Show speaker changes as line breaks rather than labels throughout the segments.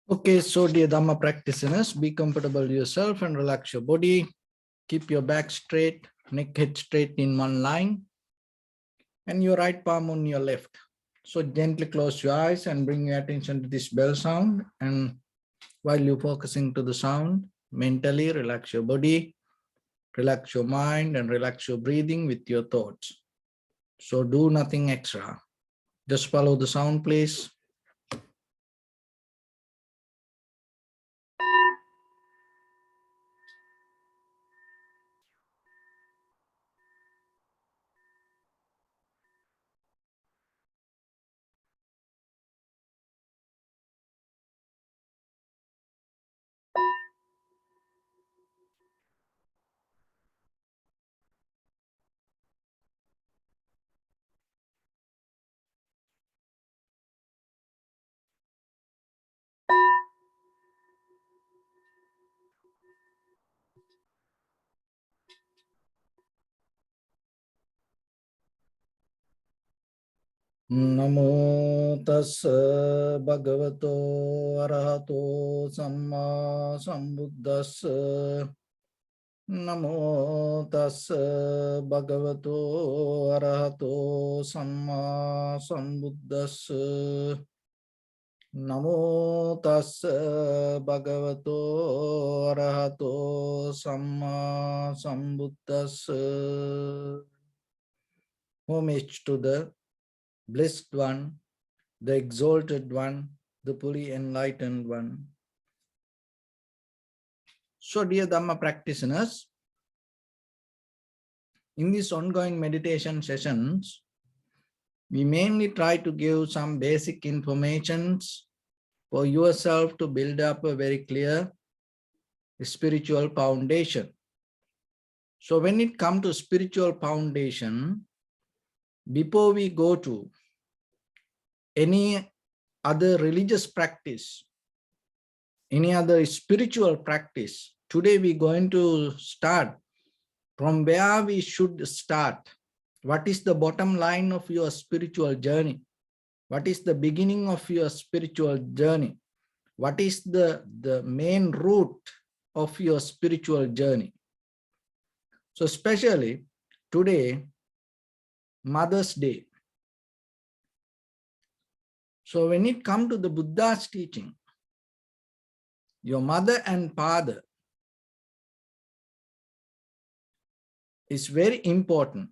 Okay, so dear Dharma practitioners, be comfortable yourself and relax your body. Keep your back straight, neck head straight in one line, and your right palm on your left. So gently close your eyes and bring your attention to this bell sound. And while you're focusing to the sound, mentally relax your body, relax your mind, and relax your breathing with your thoughts. So do nothing extra. Just follow the sound, please. Namo tassa bhagavato arahato samma sambuddhassa. Namo tassa bhagavato arahato samma sambuddhassa. Namo tassa bhagavato arahato samma sambuddhassa. Homage to the Blessed One, the Exalted One, the fully enlightened One. So, dear Dhamma practitioners, in these ongoing meditation sessions, we mainly try to give some basic informations for yourself to build up a very clear spiritual foundation. So, when it comes to spiritual foundation, before we go to any other religious practice, any other spiritual practice, today we're going to start from where we should start. What is the bottom line of your spiritual journey? What is the beginning of your spiritual journey? What is the main route of your spiritual journey? So especially today, Mother's Day. So when it comes to the Buddha's teaching, your mother and father is very important.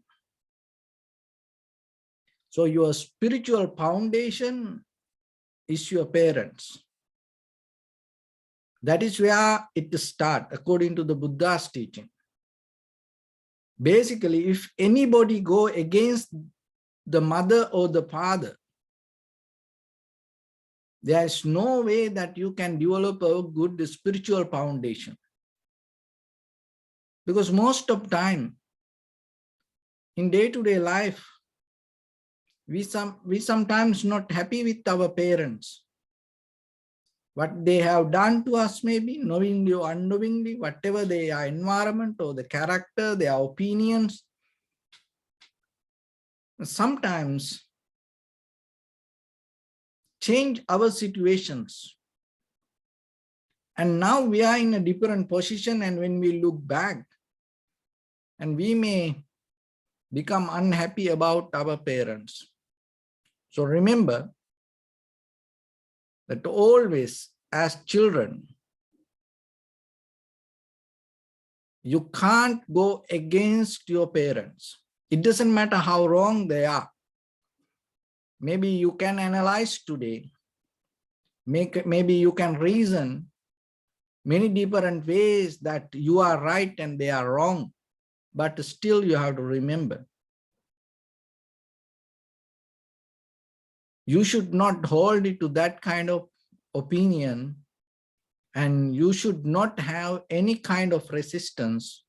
So your spiritual foundation is your parents. That is where it starts according to the Buddha's teaching. Basically, if anybody go against the mother or the father, there is no way that you can develop a good spiritual foundation. Because most of time in day-to-day life, we sometimes not happy with our parents. What they have done to us, maybe knowingly or unknowingly, whatever their environment or the character, their opinions. Sometimes change our situations. And now we are in a different position, and when we look back, and we may become unhappy about our parents. So remember that always as children, you can't go against your parents. It doesn't matter how wrong they are. Maybe you can analyze today. Maybe you can reason many different ways that you are right and they are wrong. But still you have to remember, you should not hold it to that kind of opinion, and you should not have any kind of resistance.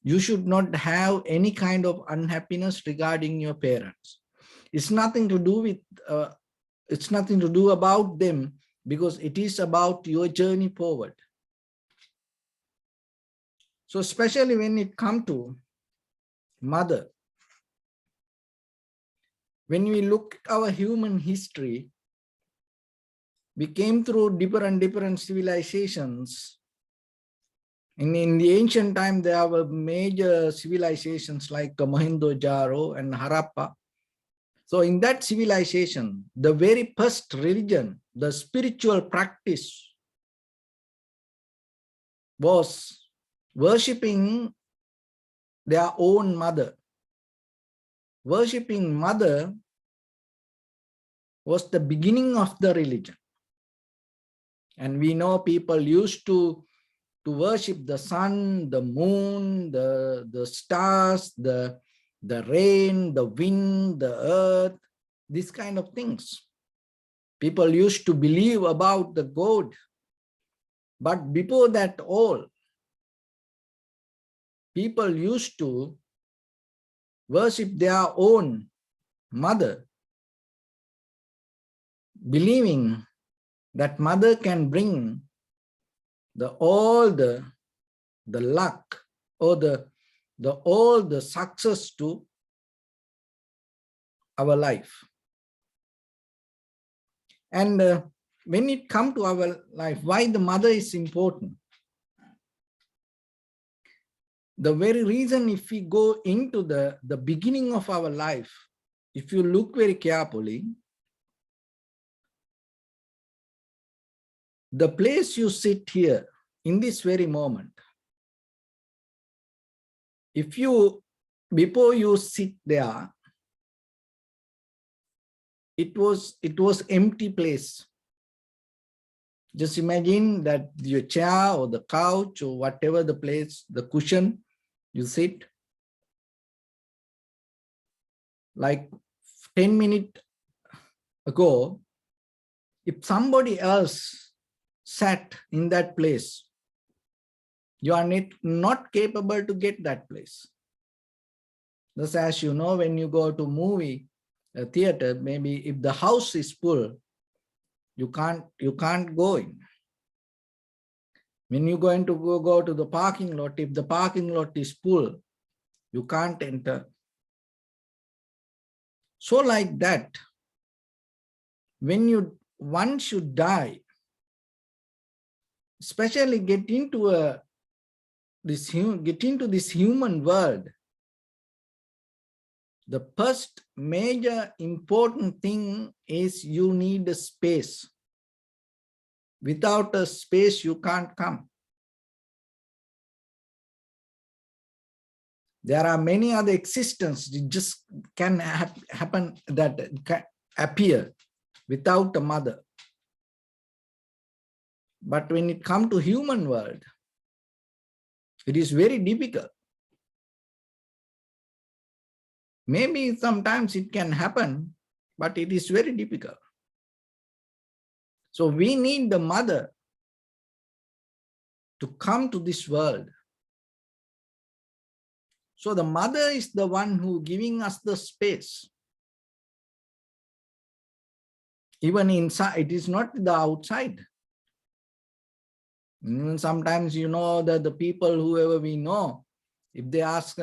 You should not have any kind of unhappiness regarding your parents. It's nothing to do with, it's nothing to do about them, because it is about your journey forward. So especially when it comes to mother, when we look at our human history, We came through different civilizations. In the ancient time, there were major civilizations like Mohenjo-daro and Harappa. So in that civilization, the very first religion, the spiritual practice was worshipping their own mother. Worshipping mother was the beginning of the religion. And we know people used to worship the sun, the moon, the stars, the rain, the wind, the earth, these kind of things. People used to believe about the God. But before that all, people used to worship their own mother, believing that mother can bring all the luck or all the success to our life. And when it comes to our life, why the mother is important? The very reason, if we go into the beginning of our life, if you look very carefully, the place you sit here in this very moment, if you, before you sit there, it was empty place. Just imagine that your chair or the couch or whatever the place, the cushion you sit, like 10 minutes ago, if somebody else sat in that place, you are not capable to get that place. Just as you know, when you go to movie theater, maybe if the house is full, you can't go in. When you're going to go to the parking lot, if the parking lot is full, you can't enter. So like that, when once you die, especially get into this human world, the first major important thing is you need a space. Without a space, you can't come. There are many other existences. It just can happen that can appear without a mother. But when it comes to human world, it is very difficult. Maybe sometimes it can happen, but it is very difficult. So we need the mother to come to this world. So the mother is the one who giving us the space. Even inside, it is not the outside. Sometimes, you know, that the people, whoever we know, if they ask,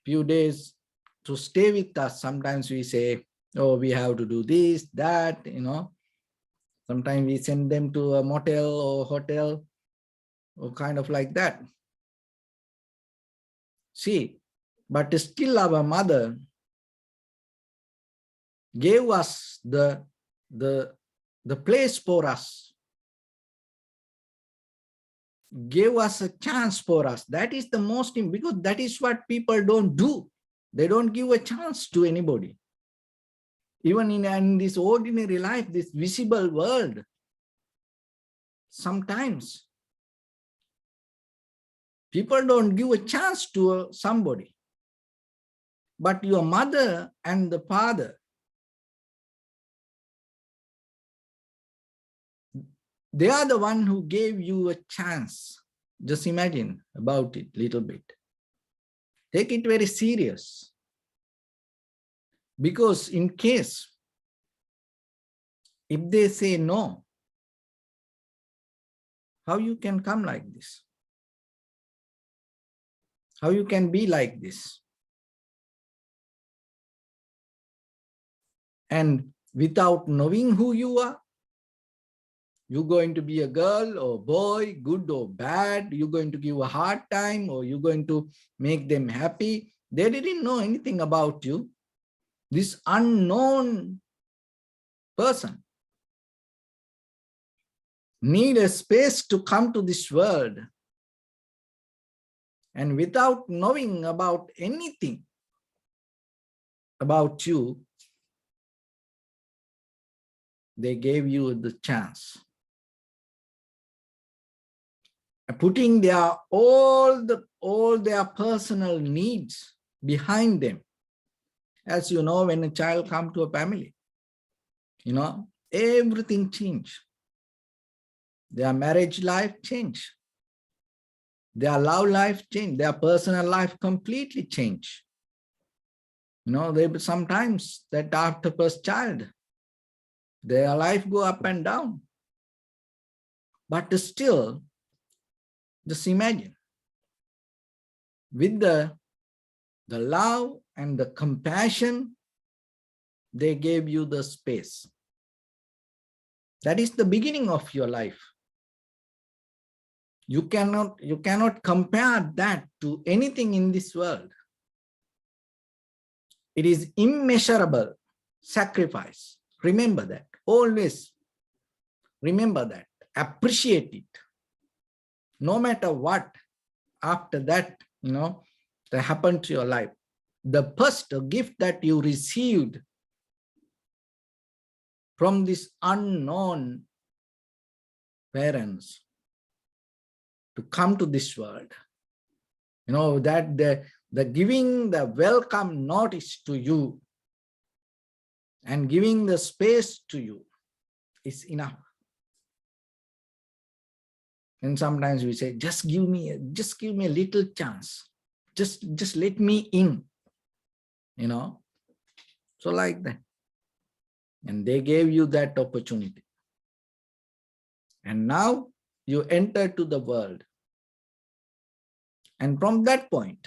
few days to stay with us, sometimes we say, oh, we have to do this, that, Sometimes we send them to a motel or hotel or kind of like that. See, but still our mother gave us the place for us, gave us a chance for us. That is the most important, because that is what people don't do. They don't give a chance to anybody. Even in this ordinary life, this visible world, sometimes people don't give a chance to somebody. But your mother and the father, they are the one who gave you a chance. Just imagine about it a little bit. Take it very serious. Because in case, if they say no, how you can come like this? How you can be like this? And without knowing who you are. You're going to be a girl or boy, good or bad. You're going to give a hard time or you're going to make them happy. They didn't know anything about you. This unknown person need a space to come to this world. And without knowing about anything about you, they gave you the chance. Putting their all their personal needs behind them. As you know, when a child comes to a family, everything changes. Their marriage life change. Their love life change. Their personal life completely change. They sometimes that after first child, their life go up and down. But still, just imagine, with the love and the compassion, they gave you the space. That is the beginning of your life. You cannot compare that to anything in this world. It is immeasurable sacrifice. Remember that. Always remember that. Appreciate it. No matter what, after that, that happened to your life. The first gift that you received from this unknown parents to come to this world, that the giving the welcome notice to you and giving the space to you is enough. And sometimes we say, just give me a little chance. Just let me in, So like that. And they gave you that opportunity. And now you enter to the world. And from that point,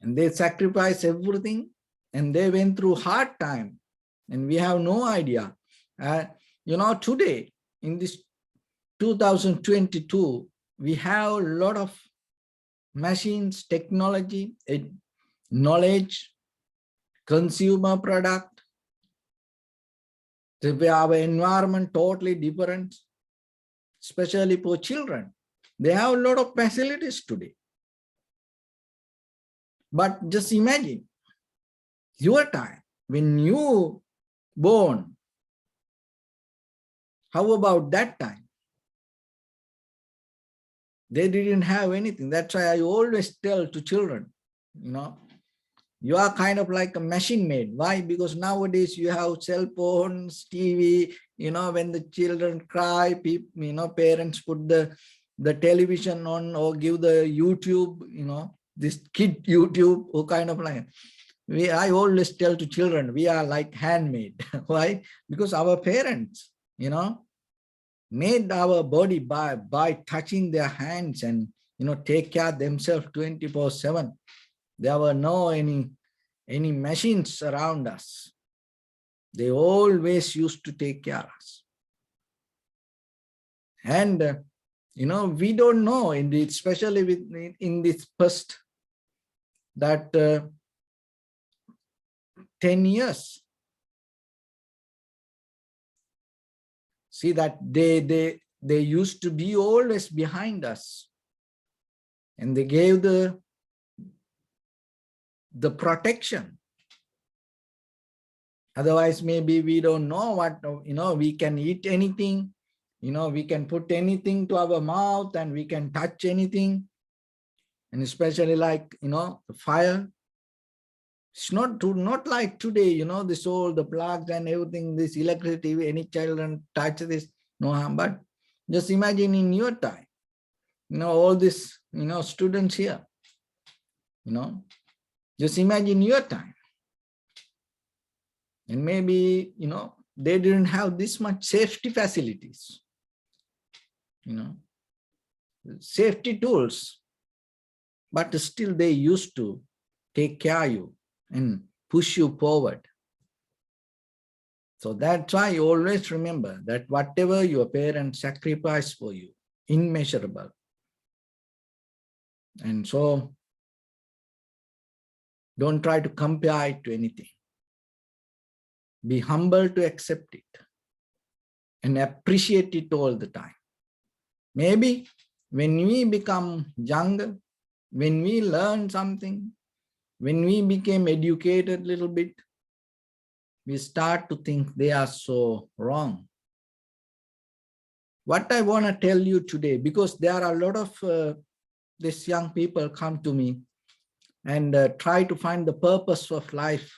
and they sacrificed everything and they went through hard time. And we have no idea. Today, in this 2022, we have a lot of machines, technology, knowledge, consumer product. Our environment totally different, especially for children. They have a lot of facilities today. But just imagine your time when you born. How about that time? They didn't have anything. That's why I always tell to children, you are kind of like a machine made. Why? Because nowadays you have cell phones, TV, when the children cry, people, parents put the television on or give the YouTube, this kid YouTube, or kind of like, I always tell to children, we are like handmade. Why? Because our parents, made our body by touching their hands and, take care of themselves 24/7. There were no any machines around us. They always used to take care of us. And, we don't know, especially in this first, that 10 years. See that they used to be always behind us. And they gave the protection. Otherwise, maybe we don't know what, we can eat anything, we can put anything to our mouth and we can touch anything. And especially like, the fire. It's not like today, this all the plugs and everything, this electricity, any children touch this, no harm. But just imagine in your time, all this, students here, just imagine your time. And maybe, they didn't have this much safety facilities, safety tools, but still they used to take care of you and push you forward. So that's why you always remember that whatever your parents sacrificed for you, immeasurable. And so don't try to compare it to anything. Be humble to accept it and appreciate it all the time. Maybe when we become younger, when we learn something, when we became educated a little bit, we start to think they are so wrong. What I want to tell you today, because there are a lot of these young people come to me and try to find the purpose of life.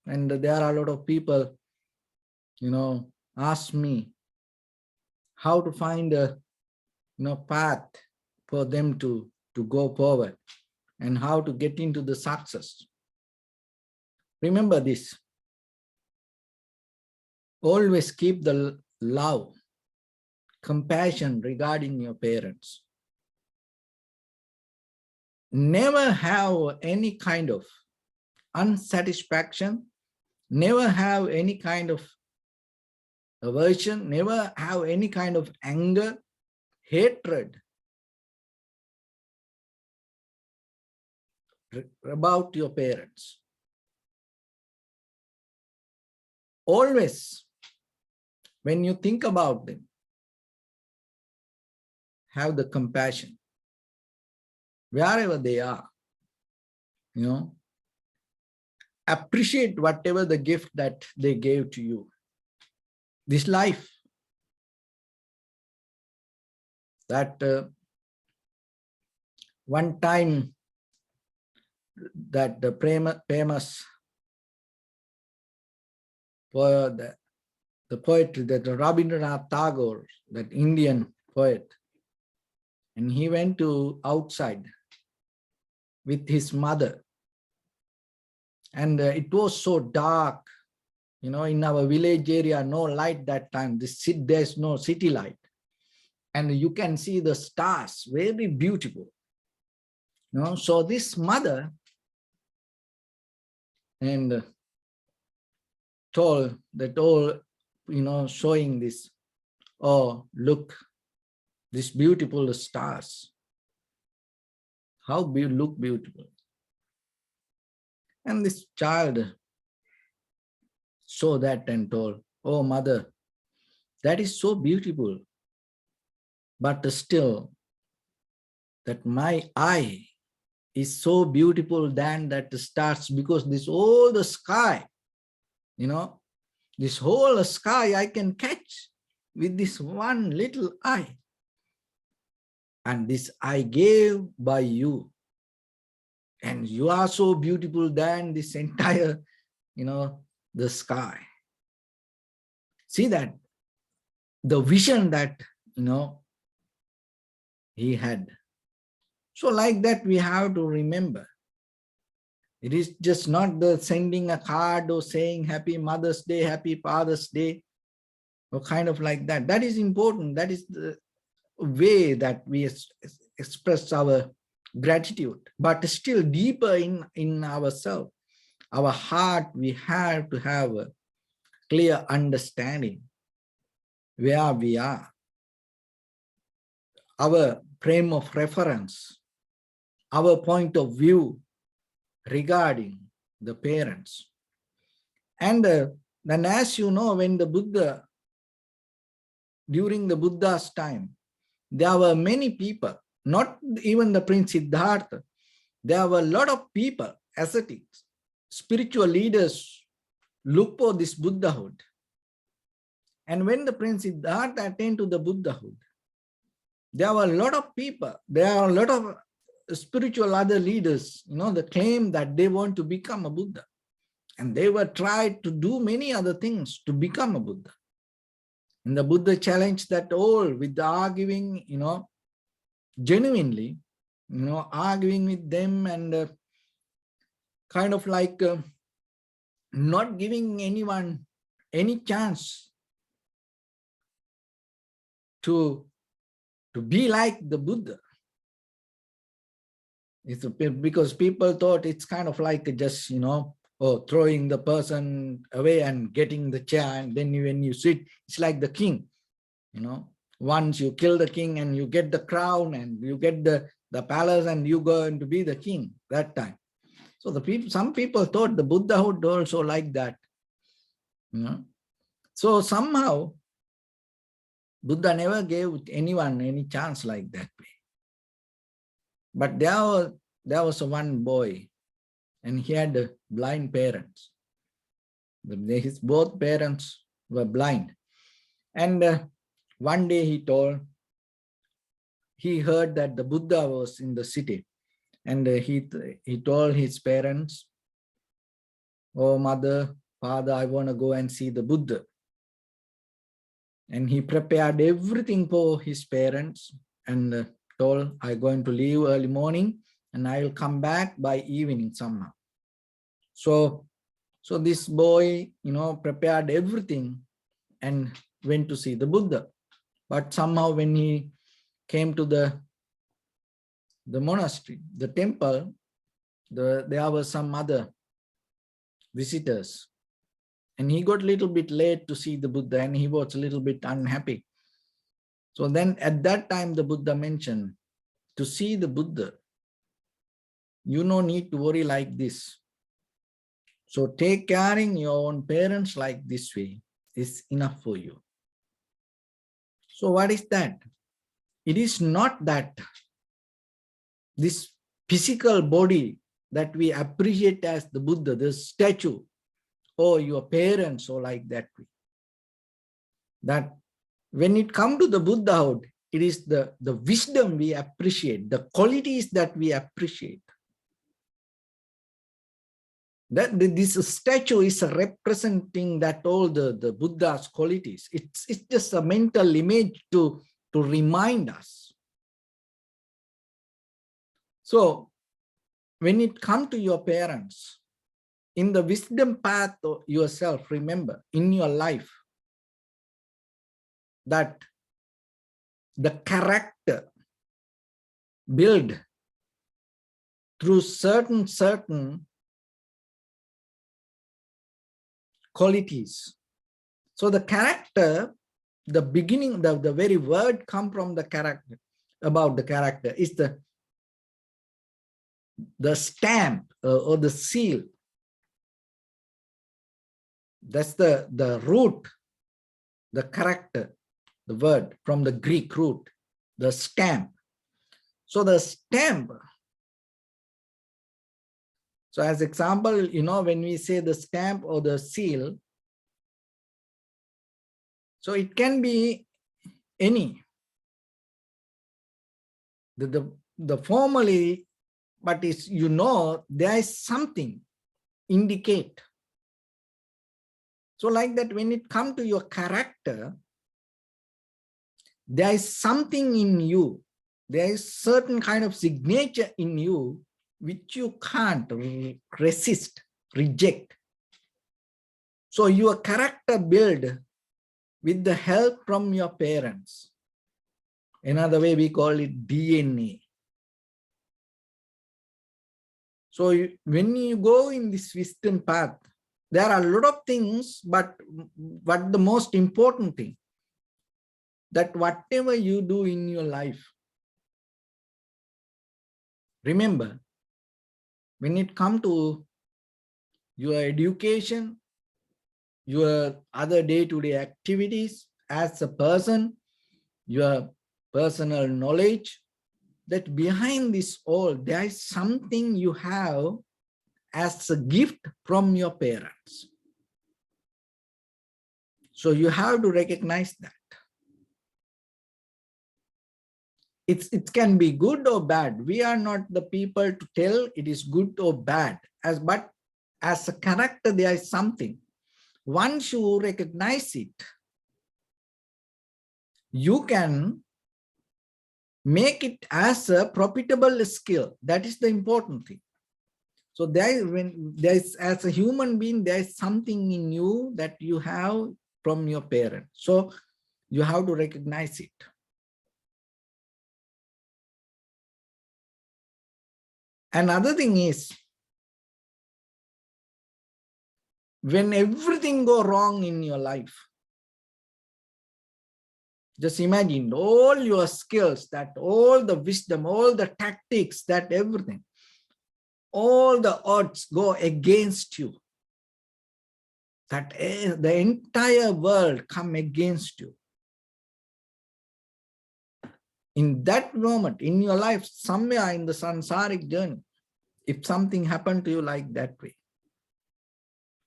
And there are a lot of people, ask me how to find a path for them to go forward and how to get into the success. Remember this. Always keep the love, compassion regarding your parents. Never have any kind of unsatisfaction, never have any kind of aversion, never have any kind of anger, hatred about your parents. Always, when you think about them, have the compassion wherever they are. Appreciate whatever the gift that they gave to you. This life, that one time that the famous for the poetry, that Rabindranath Tagore, that Indian poet, and he went to outside with his mother, and it was so dark, in our village area, no light that time. There's no city light, and you can see the stars, very beautiful. So this mother and told that all, showing this, oh, look, this beautiful stars, how look beautiful. And this child saw that and told, oh, mother, that is so beautiful, but still that my eye is so beautiful than that stars, because this all the sky, this whole sky I can catch with this one little eye. And this I gave by you. And you are so beautiful than this entire, the sky. See that, the vision that, he had. So like that, we have to remember. It is just not the sending a card or saying Happy Mother's Day, Happy Father's Day, or kind of like that. That is important. That is the way that we express our gratitude. But still deeper in ourselves, our heart, we have to have a clear understanding where we are. Our frame of reference, our point of view regarding the parents. And then, as you know, when the Buddha, during the Buddha's time, there were many people, not even the Prince Siddhartha, there were a lot of people, ascetics, spiritual leaders, look for this Buddhahood. And when the Prince Siddhartha attained to the Buddhahood, there were a lot of people, there are a lot of spiritual other leaders, that claim that they want to become a Buddha. And they were tried to do many other things to become a Buddha. And the Buddha challenged that all with the arguing, genuinely, arguing with them and kind of like not giving anyone any chance to be like the Buddha. It's because people thought it's kind of like just, or throwing the person away and getting the chair, and then when you sit, it's like the king, you know. Once you kill the king and you get the crown and you get the palace and you go to be the king that time. So the people, some people thought the Buddha would also like that, you know. So somehow Buddha never gave anyone any chance like that way. But there was one boy, and he had blind parents. His both parents were blind. And one day he heard that the Buddha was in the city, and he told his parents, "Oh, mother, father, I want to go and see the Buddha." And he prepared everything for his parents and told, "I'm going to leave early morning and I will come back by evening somehow." So this boy, you know, prepared everything and went to see the Buddha. But somehow when he came to the monastery, the temple, there were some other visitors. And he got a little bit late to see the Buddha, and he was a little bit unhappy. So then at that time, the Buddha mentioned, to see the Buddha, you no need to worry like this. So take caring your own parents like this way is enough for you. So what is that? It is not that this physical body that we appreciate as the Buddha, the statue, or your parents, or like that way. That when it comes to the Buddhahood, it is the wisdom we appreciate, the qualities that we appreciate. That this statue is representing that all the Buddha's qualities. It's just a mental image to remind us. So when it comes to your parents, in the wisdom path of yourself, remember in your life that the character build through certain qualities. So the character, the beginning, the very word come from the character, about the character is the stamp or the seal. That's the root, the character, the word from the Greek root, the stamp. So the stamp, so as example, you know, when we say the stamp or the seal, so it can be any, the formally, but it's, you know, there is something indicate. So like that, when it comes to your character, there is something in you, there is certain kind of signature in you which you can't resist, reject. So your character build with the help from your parents. Another way we call it DNA. So when you go in this wisdom path, there are a lot of things, but the most important thing, that whatever you do in your life, remember, when it comes to your education, your other day-to-day activities as a person, your personal knowledge, that behind this all, there is something you have as a gift from your parents. So you have to recognize that. It can be good or bad. We are not the people to tell it is good or bad. But as a character, there is something. Once you recognize it, you can make it as a profitable skill. That is the important thing. So when there's, as a human being, there is something in you that you have from your parents. So you have to recognize it. Another thing is, when everything go wrong in your life, just imagine all your skills, that all the wisdom, all the tactics, that everything, all the odds go against you, that the entire world come against you. In that moment in your life, somewhere in the samsaric journey, if something happened to you like that way,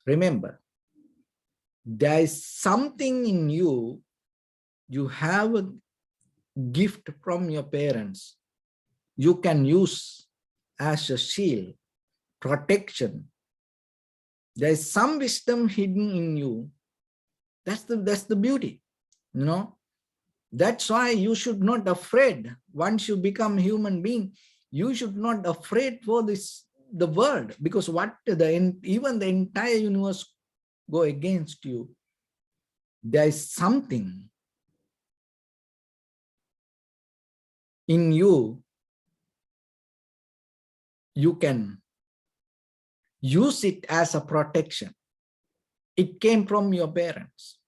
remember, there is something in you, you have a gift from your parents, you can use as a shield, protection. There is some wisdom hidden in you. That's the beauty, you know. That's why you should not afraid. Once you become human being, you should not afraid for the world, because what even the entire universe go against you, there is something in you, you can use it as a protection. It came from your parents.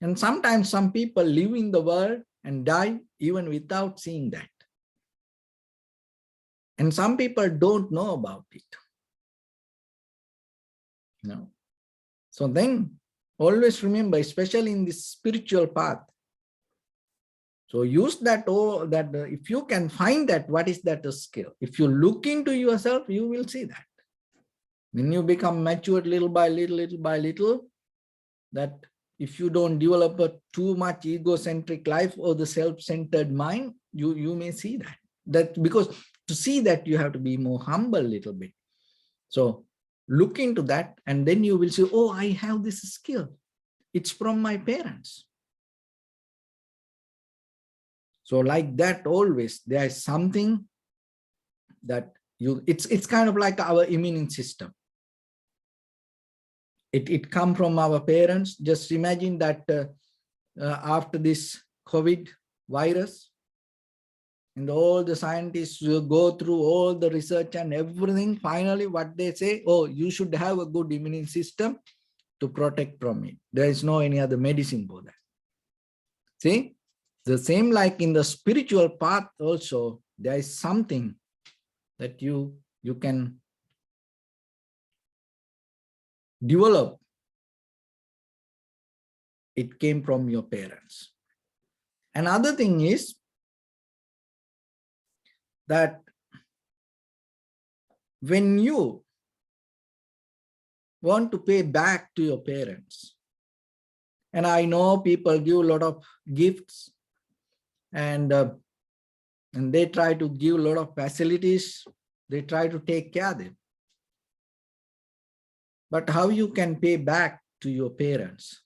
And sometimes some people live in the world and die even without seeing that. And some people don't know about it. You know? So then always remember, especially in this spiritual path, so use that, if you can find that, what is that skill? If you look into yourself, you will see that. When you become matured little by little, that if you don't develop a too much egocentric life or the self-centered mind, you may see that. That because to see that, you have to be more humble a little bit. So look into that, and then you will see, oh, I have this skill. It's from my parents. So like that, always there is something that it's kind of like our immune system. It come from our parents. Just imagine that after this COVID virus, and all the scientists will go through all the research and everything, finally what they say, oh, you should have a good immune system to protect from it. There is no any other medicine for that. See, the same like in the spiritual path also, there is something that you can develop. It came from your parents. Another thing is that when you want to pay back to your parents, and I know people give a lot of gifts, and they try to give a lot of facilities, they try to take care of them. But how you can pay back to your parents?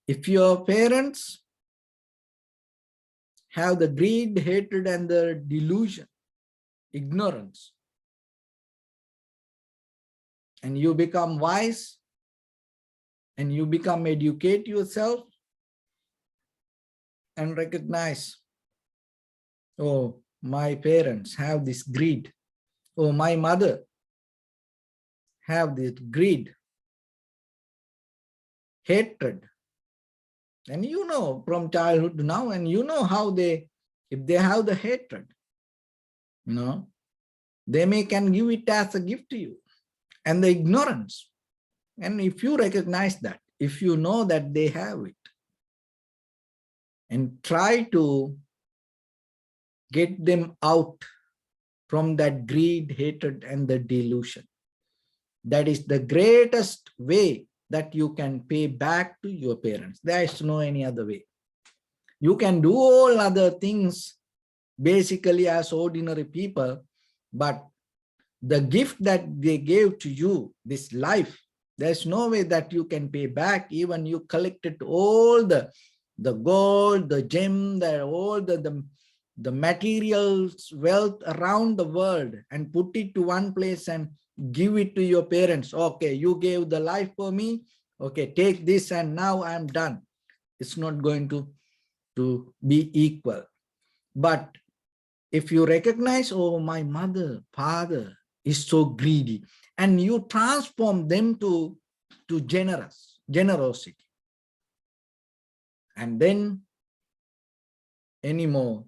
If your parents have the greed, hatred, and the delusion, ignorance, and you become wise, and you become educate yourself, and recognize, oh, my parents have this greed, oh, my mother have this greed, hatred, and you know from childhood to now, and you know how if they have the hatred, you know, they can give it as a gift to you, and the ignorance. And if you recognize that, if you know that they have it, and try to get them out from that greed, hatred, and the delusion, that is the greatest way that you can pay back to your parents. There is no any other way. You can do all other things basically as ordinary people, but the gift that they gave to you, this life, there's no way that you can pay back. Even you collected all the gold, the gem, all the materials, wealth around the world, and put it to one place and give it to your parents. Okay, you gave the life for me. Okay, take this, and now I'm done. It's not going to be equal. But if you recognize, oh, my mother, father is so greedy, and you transform them to generosity. And then anymore,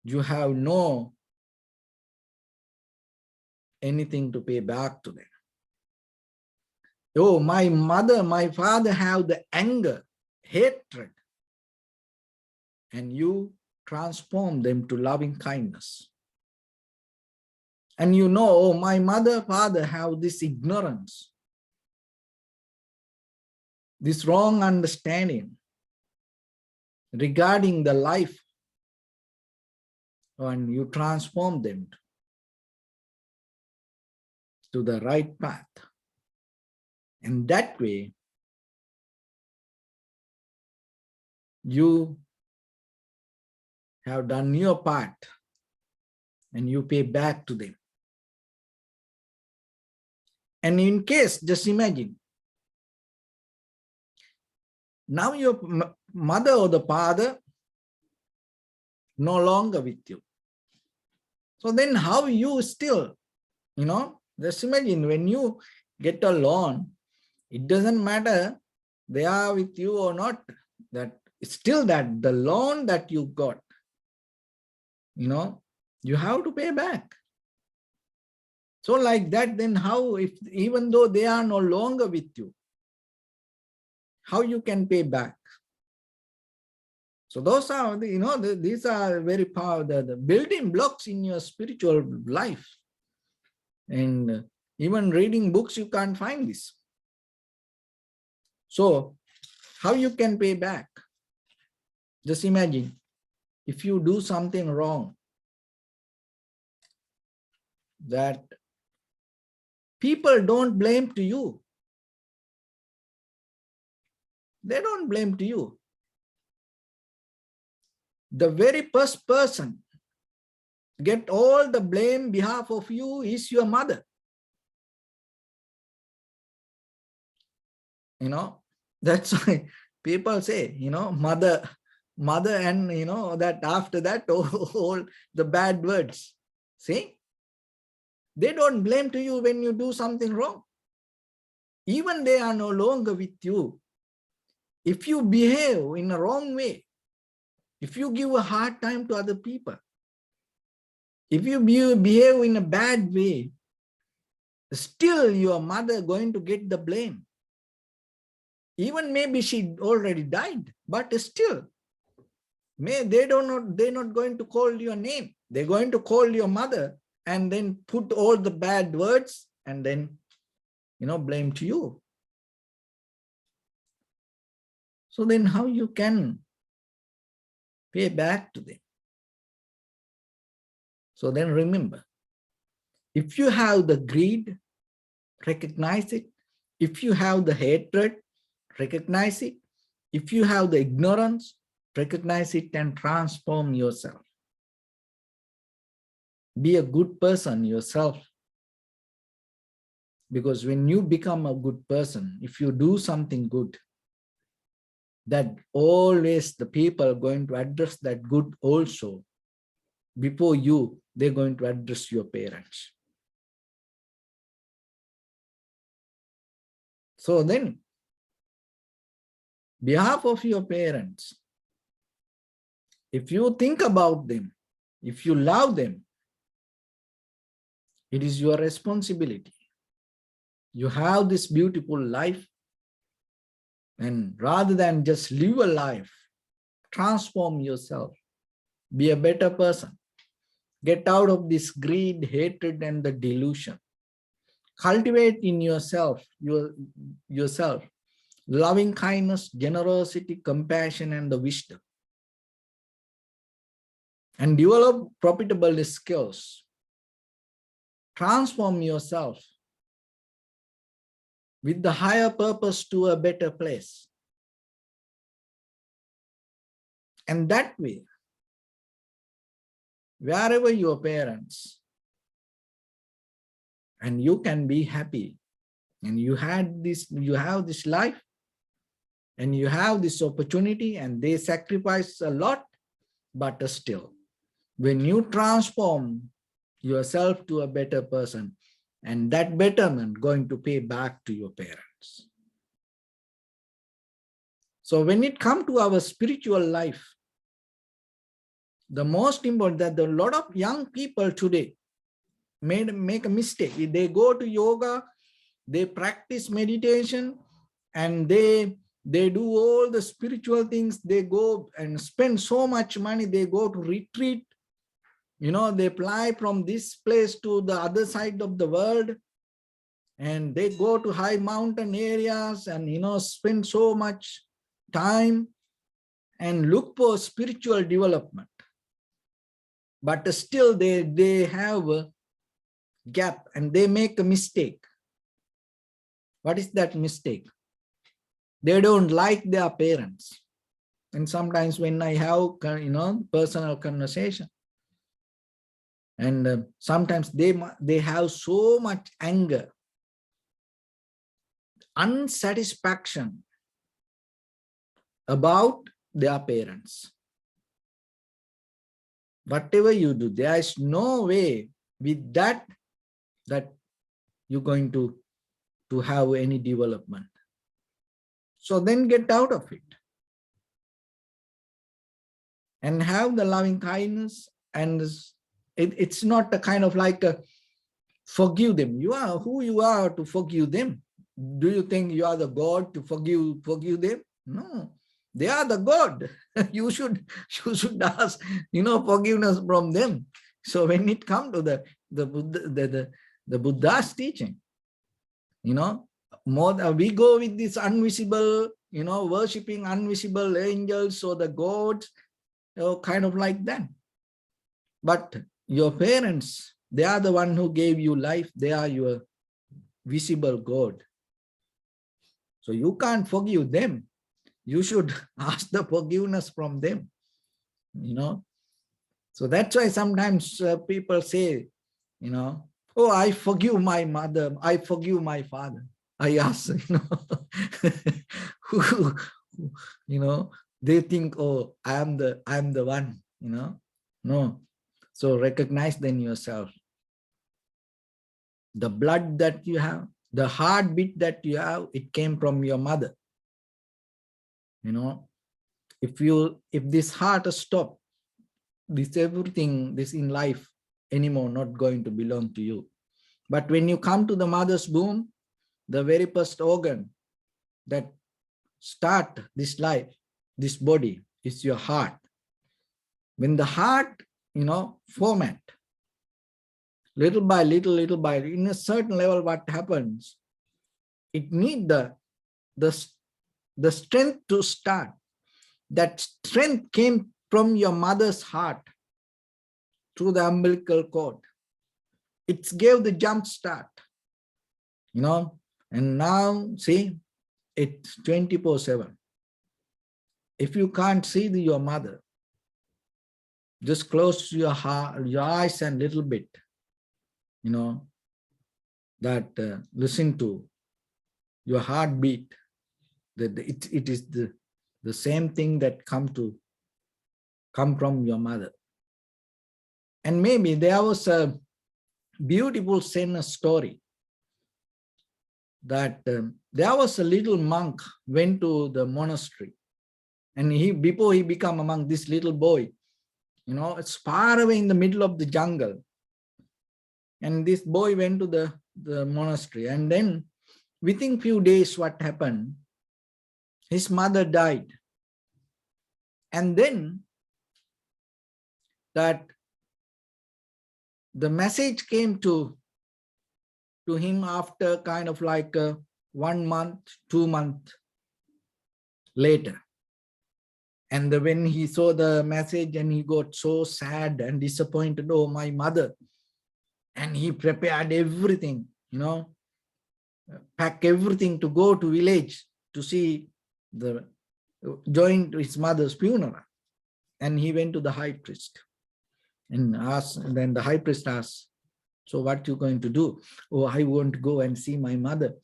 you have no anything to pay back to them. Oh, my mother, my father have the anger, hatred, and you transform them to loving kindness. And you know, oh, my mother, father have this ignorance, this wrong understanding regarding the life, and you transform them to the right path. And that way, you have done your part and you pay back to them. And in case, just imagine, now your mother or the father no longer with you. So then how you still, just imagine when you get a loan, it doesn't matter they are with you or not, that it's still that the loan that you got, you have to pay back. So like that, then how, if even though they are no longer with you, how you can pay back? So those are, these are very powerful, the building blocks in your spiritual life. And even reading books, you can't find this. So how you can pay back? Just imagine, if you do something wrong, that people don't blame to you. They don't blame to you. The very first person get all the blame behalf of you is your mother. That's why people say, mother, and that after that, all the bad words. See? They don't blame to you when you do something wrong. Even they are no longer with you. If you behave in a wrong way, if you give a hard time to other people, if you behave in a bad way, still your mother going to get the blame. Even maybe she already died, but still, they're not going to call your name. They're going to call your mother and then put all the bad words and then, blame to you. So then how you can pay back to them? So then remember, if you have the greed, recognize it. If you have the hatred, recognize it. If you have the ignorance, recognize it and transform yourself. Be a good person yourself. Because when you become a good person, if you do something good, that always the people are going to address that good also. Before you, they're going to address your parents. So then, behalf of your parents, if you think about them, if you love them, it is your responsibility. You have this beautiful life, and rather than just live a life, transform yourself, be a better person, get out of this greed, hatred, and the delusion. Cultivate in yourself, loving kindness, generosity, compassion, and the wisdom. And develop profitable skills. Transform yourself with the higher purpose to a better place. And that way, wherever your parents, and you can be happy, and you have this life, and you have this opportunity, and they sacrifice a lot, but still, when you transform yourself to a better person, And that betterment going to pay back to your parents. So when it comes to our spiritual life, the most important that a lot of young people today make a mistake. They go to yoga, they practice meditation, and they do all the spiritual things. They go and spend so much money. They go to retreat. They fly from this place to the other side of the world, and they go to high mountain areas and, spend so much time and look for spiritual development. But still they have a gap and they make a mistake. What is that mistake? They don't like their parents. And sometimes when I have, personal conversation, and sometimes they have so much anger, unsatisfaction about their parents. Whatever you do, there is no way with that you're going to have any development. So then get out of it and have the loving kindness. And it's not a kind of like forgive them. You are who you are to forgive them. Do you think you are the God to forgive them? No, they are the God. you should ask, forgiveness from them. So when it comes to the Buddha's teaching, we go with this invisible, worshipping invisible angels or the gods, kind of like that. But your parents, they are the one who gave you life. They are your visible God. So you can't forgive them. You should ask the forgiveness from them, So that's why sometimes people say, oh, I forgive my mother, I forgive my father. I ask, who, they think, oh, I am the one, No. So recognize then yourself. The blood that you have, the heartbeat that you have, it came from your mother. If this heart stops, everything in life anymore not going to belong to you. But when you come to the mother's womb, the very first organ that start this life, this body, is your heart. When the heart, format, little by little, in a certain level, what happens? It needs the strength to start. That strength came from your mother's heart through the umbilical cord. It gave the jump start, and now see, it's 24/7. If you can't see your mother, just close your eyes and little bit, that listen to your heartbeat. It is the same thing that come from your mother. And maybe there was a beautiful Zen story that there was a little monk went to the monastery, and before he became a monk, this little boy, it's far away in the middle of the jungle. And this boy went to the monastery, and then within few days, what happened? His mother died. And then that the message came to him after kind of like 1 month, 2 months later. And when he saw the message, and he got so sad and disappointed, oh, my mother. And he prepared everything, pack everything to go to village to see join his mother's funeral. And he went to the high priest and asked, and then the high priest asked, so what you going to do? Oh, I want to go and see my mother.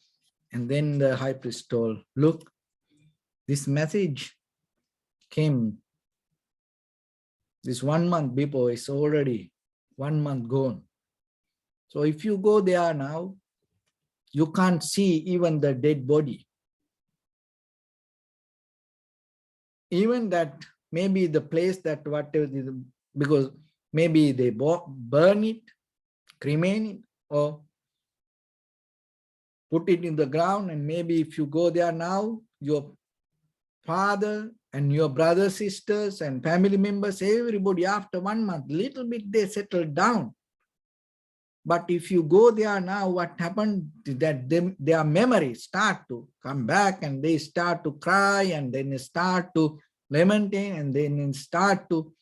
And then the high priest told, look, this message came this 1 month before. It's already 1 month gone. So if you go there now, you can't see even the dead body. Even that maybe the place that whatever, because maybe they burn it, cremate it, or put it in the ground. And maybe if you go there now, your father and your brothers, sisters, and family members, everybody after 1 month, little bit they settle down. But if you go there now, what happened is that their memories start to come back, and they start to cry, and then they start to lamenting, and then start to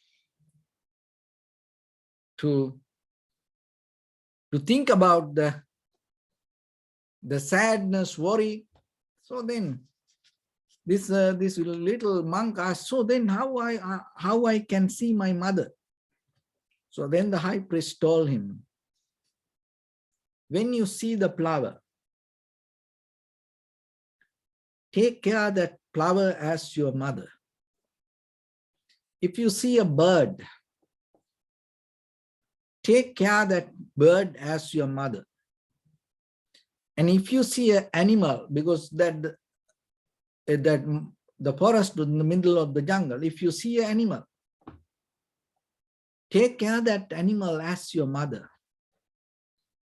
think about the sadness, worry. So then this little monk asked, so then how I can see my mother? So then the high priest told him, when you see the flower, take care that flower as your mother. If you see a bird, take care that bird as your mother. And if you see an animal, because that the forest in the middle of the jungle, if you see an animal, take care that animal as your mother.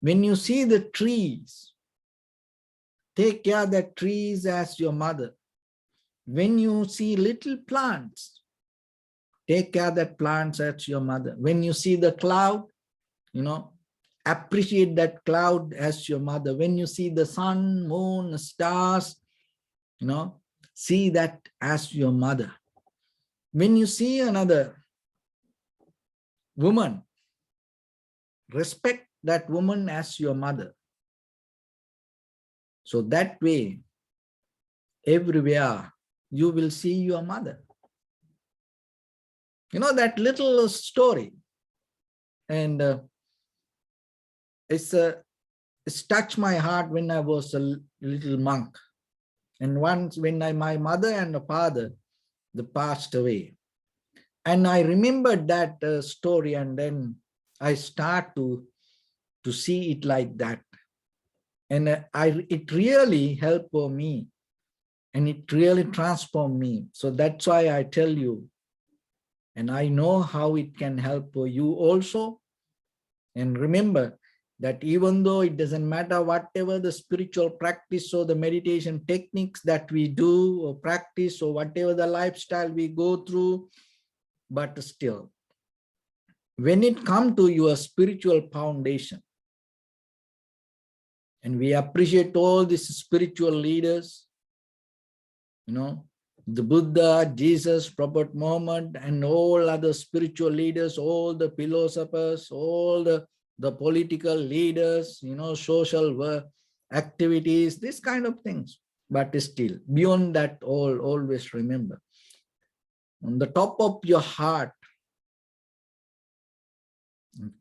When you see the trees, take care that trees as your mother. When you see little plants, take care that plants as your mother. When you see the cloud, appreciate that cloud as your mother. When you see the sun, moon, stars, see that as your mother. When you see another woman, respect that woman as your mother. So that way, everywhere you will see your mother. That little story, and it's touched my heart when I was a little monk. And once when my mother and the father, they passed away. And I remembered that story, and then I start to see it like that. And it really helped for me, and it really transformed me. So that's why I tell you, and I know how it can help for you also. And remember that even though it doesn't matter whatever the spiritual practice or the meditation techniques that we do or practice, or whatever the lifestyle we go through, but still, when it comes to your spiritual foundation, and we appreciate all these spiritual leaders, the Buddha, Jesus, Prophet Muhammad, and all other spiritual leaders, all the philosophers, all the political leaders, social activities, this kind of things. But still, beyond that all, always remember, on the top of your heart,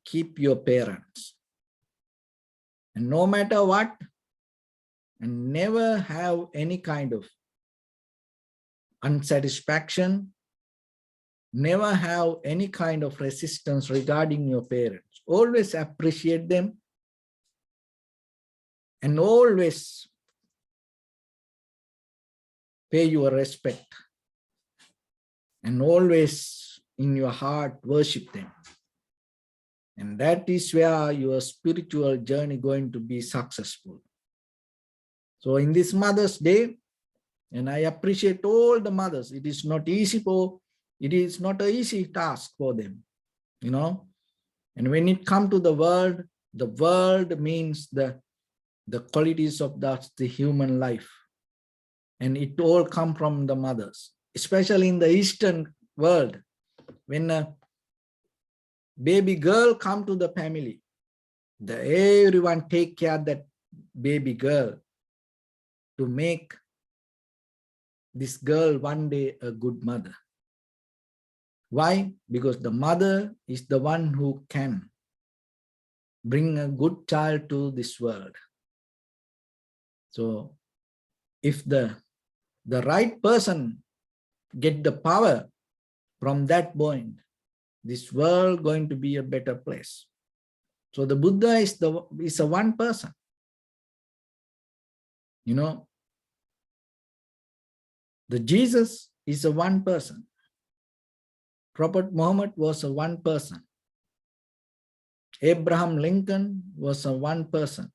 keep your parents. And no matter what, and never have any kind of unsatisfaction, never have any kind of resistance regarding your parents. Always appreciate them, and always pay your respect, and always in your heart worship them. And that is where your spiritual journey going to be successful. So in this Mother's Day, and I appreciate all the mothers. It is not not an easy task for them, And when it comes to the world means the qualities of the human life. And it all comes from the mothers, especially in the Eastern world. When a baby girl come to the family, everyone take care of that baby girl to make this girl one day a good mother. Why? Because the mother is the one who can bring a good child to this world. So if the right person get the power from that point, this world going to be a better place. So the Buddha is a one person. You know, the Jesus is a one person. Prophet Muhammad was a one person. Abraham Lincoln was a one person.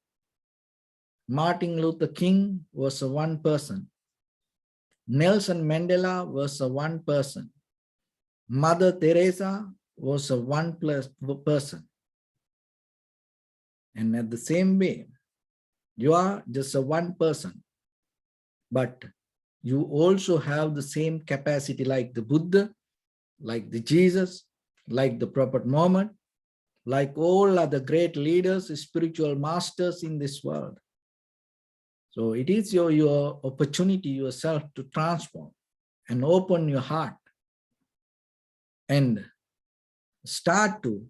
Martin Luther King was a one person. Nelson Mandela was a one person. Mother Teresa was a one person. And at the same way, you are just a one person, but you also have the same capacity like the Buddha, like the Jesus, like the Prophet Muhammad, like all other great leaders, spiritual masters in this world. So it is your opportunity yourself to transform and open your heart and start to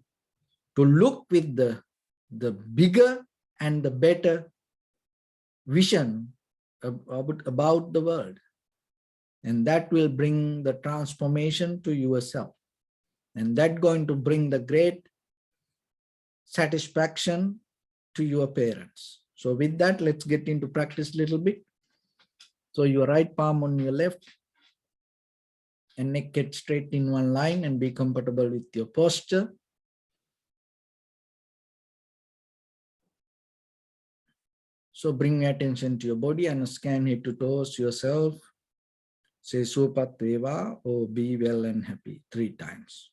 look with the bigger and the better vision about the world. And that will bring the transformation to yourself. And that going to bring the great satisfaction to your parents. So with that, let's get into practice a little bit. So your right palm on your left and neck get straight in one line and be comfortable with your posture. So bring attention to your body and scan head to toes yourself. Say Supat Deva or be well and happy 3 times.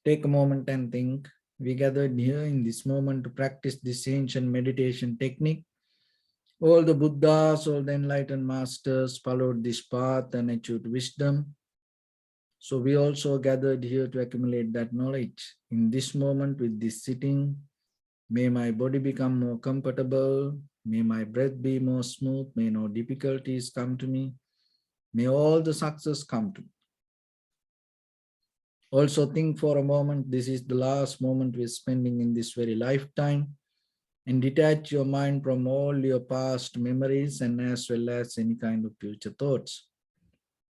Take a moment and think. We gathered here in this moment to practice this ancient meditation technique. All the Buddhas, all the enlightened masters followed this path and achieved wisdom. So we also gathered here to accumulate that knowledge. In this moment with this sitting, may my body become more comfortable. May my breath be more smooth. May no difficulties come to me. May all the success come to me. Also think for a moment, this is the last moment we're spending in this very lifetime, and detach your mind from all your past memories and as well as any kind of future thoughts.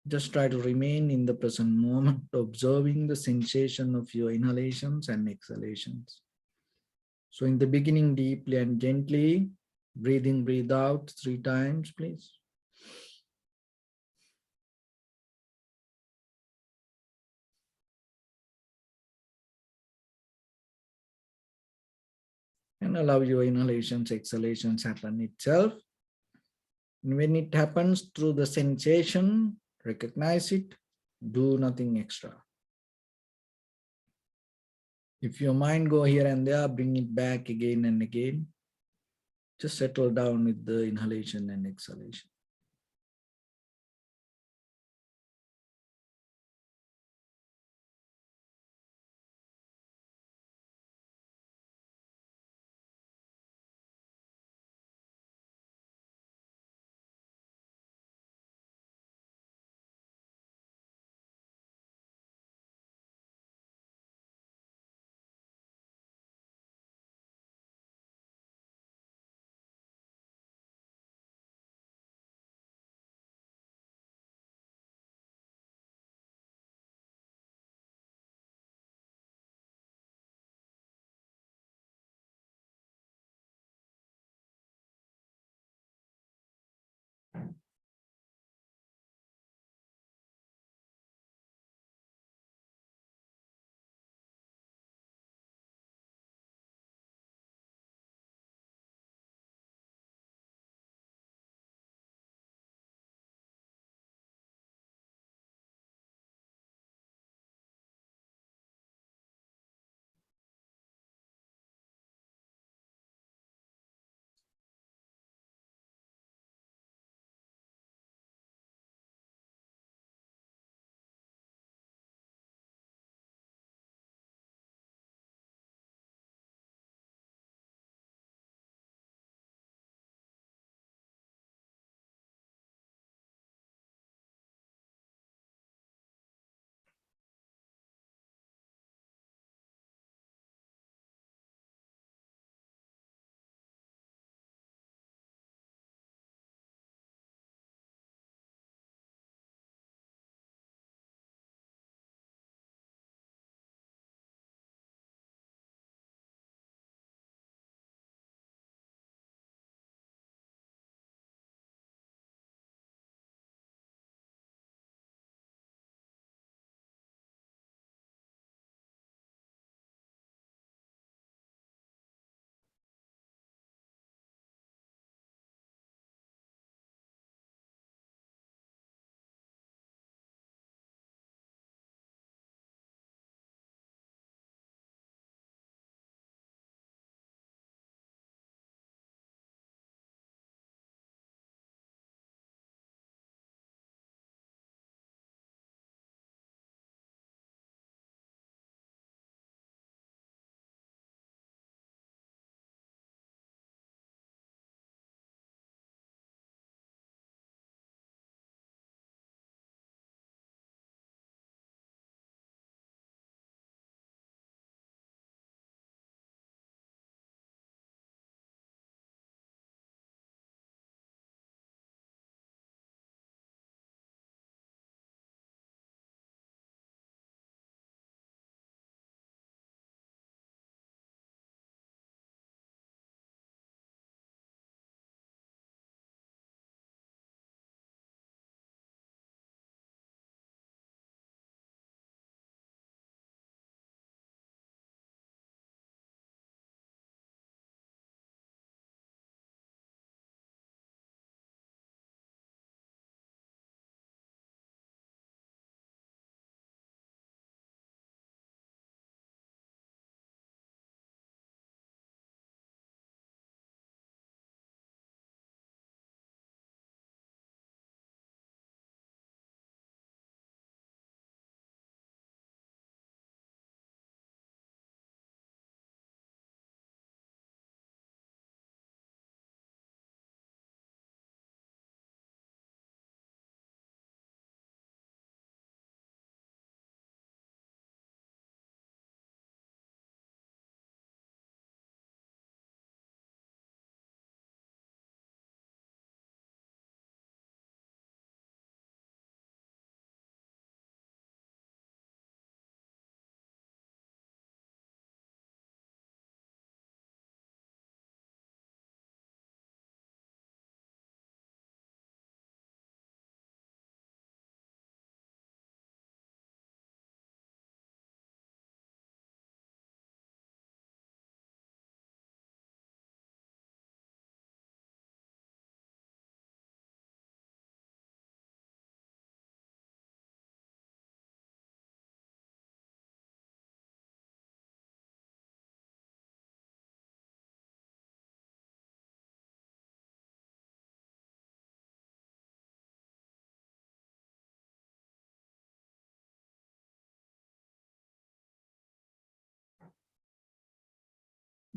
Just try to remain in the present moment, observing the sensation of your inhalations and exhalations. So in the beginning, deeply and gently, breathe in, breathe out 3 times, please. And allow your inhalations, exhalations happen itself. And when it happens through the sensation, recognize it, do nothing extra. If your mind go here and there, bring it back again and again. Just settle down with the inhalation and exhalation.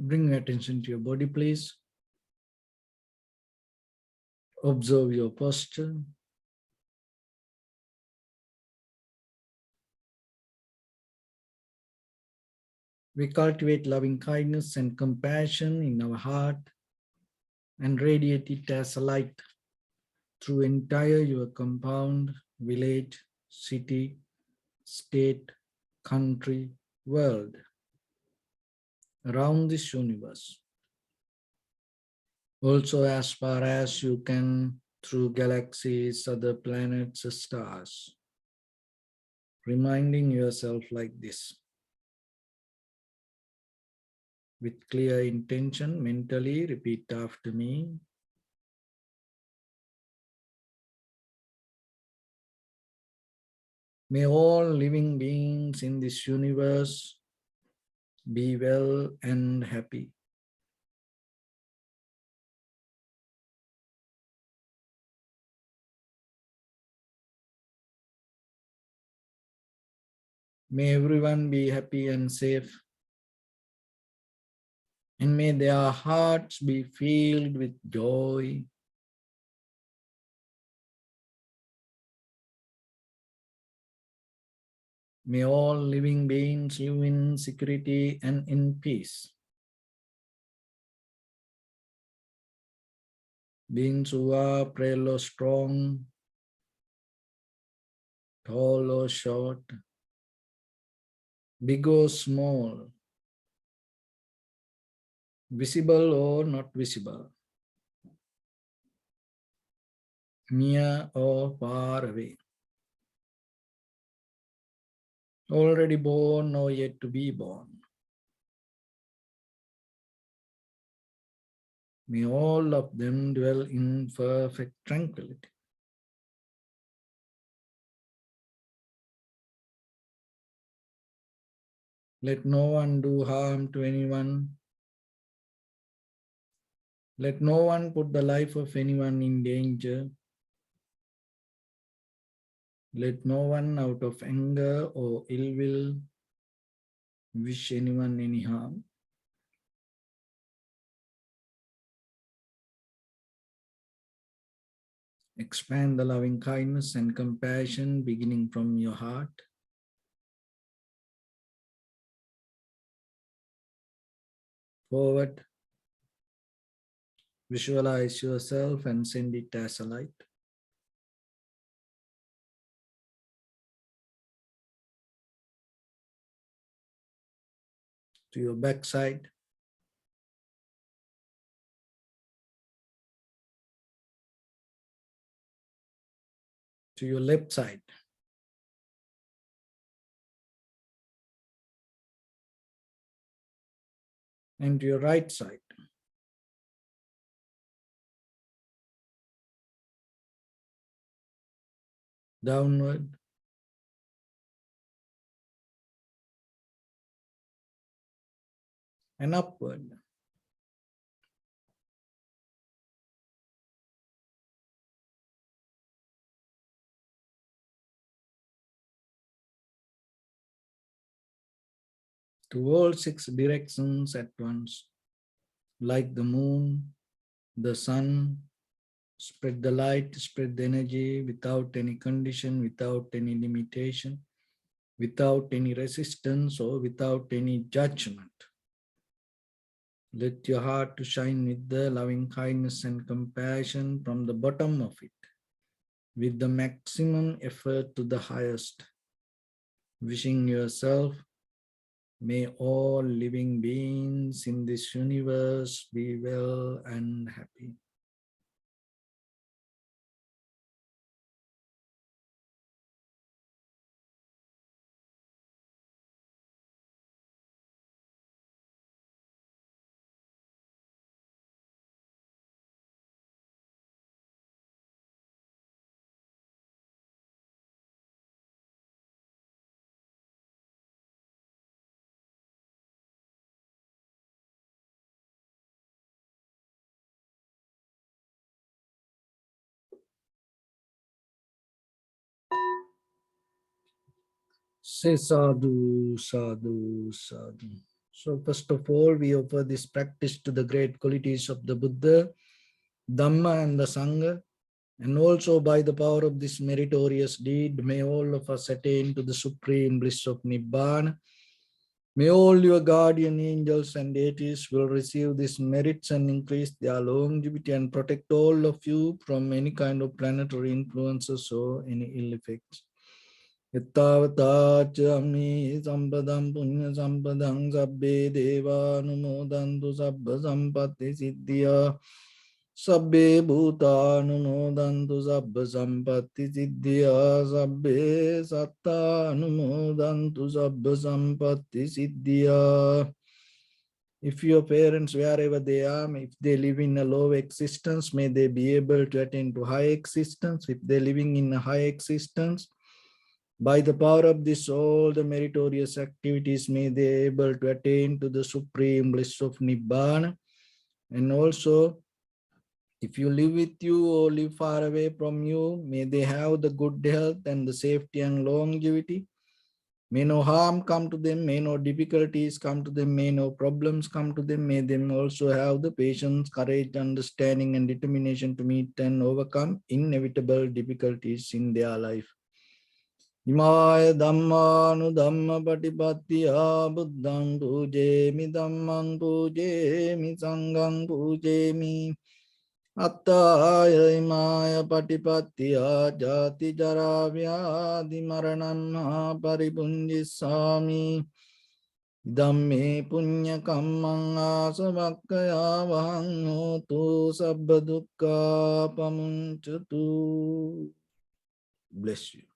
Bring your attention to your body, please. Observe your posture. We cultivate loving kindness and compassion in our heart and radiate it as a light through entire your compound, village, city, state, country, world, around this universe. Also as far as you can through galaxies, other planets, stars. Reminding yourself like this. With clear intention, mentally repeat after me. May all living beings in this universe be well and happy. May everyone be happy and safe. And may their hearts be filled with joy. May all living beings live in security and in peace. Beings who are frail or strong, tall or short, big or small, visible or not visible, near or far away, already born or yet to be born. May all of them dwell in perfect tranquility. Let no one do harm to anyone. Let no one put the life of anyone in danger. Let no one out of anger or ill will wish anyone any harm. Expand the loving kindness and compassion beginning from your heart. Forward. Visualize yourself and send it as a light. To your backside. To your left side. And to your right side. Downward. And upward. To all six directions at once, like the moon, the sun, spread the light, spread the energy without any condition, without any limitation, without any resistance or without any judgment. Let your heart to shine with the loving kindness and compassion from the bottom of it, with the maximum effort to the highest. Wishing yourself, may all living beings in this universe be well and happy. Say sadhu, sadhu, sadhu. So first of all, we offer this practice to the great qualities of the Buddha, Dhamma and the Sangha. And also by the power of this meritorious deed, may all of us attain to the supreme bliss of Nibbana. May all your guardian angels and deities will receive these merits and increase their longevity and protect all of you from any kind of planetary influences or any ill effects. Ittavata chami sampadam punya sampadam sabbe deva numodantu sabba sampatti siddhya sabbe bhuta numodantu sabba sampatti siddhya sabbe satta numodantu sabba sampatti siddhya. If your parents, wherever they are, if they live in a low existence, may they be able to attain to high existence. If they're living in a high existence, by the power of this, all the meritorious activities, may they able to attain to the supreme bliss of Nibbana. And also, if you live with you or live far away from you, may they have the good health and the safety and longevity. May no harm come to them, may no difficulties come to them, may no problems come to them. May them also have the patience, courage, understanding, and determination to meet and overcome inevitable difficulties in their life. Imaya dhammanu dhamma patipattiya buddhang pujemi dhammang pujemi sanghang pujemi attaya imaya patipattiya jati jara vyadhi maranam paripunjissami dhamme punya kammang asavakkaya vahang hotu sabba dukkha pamuncatu. Bless you.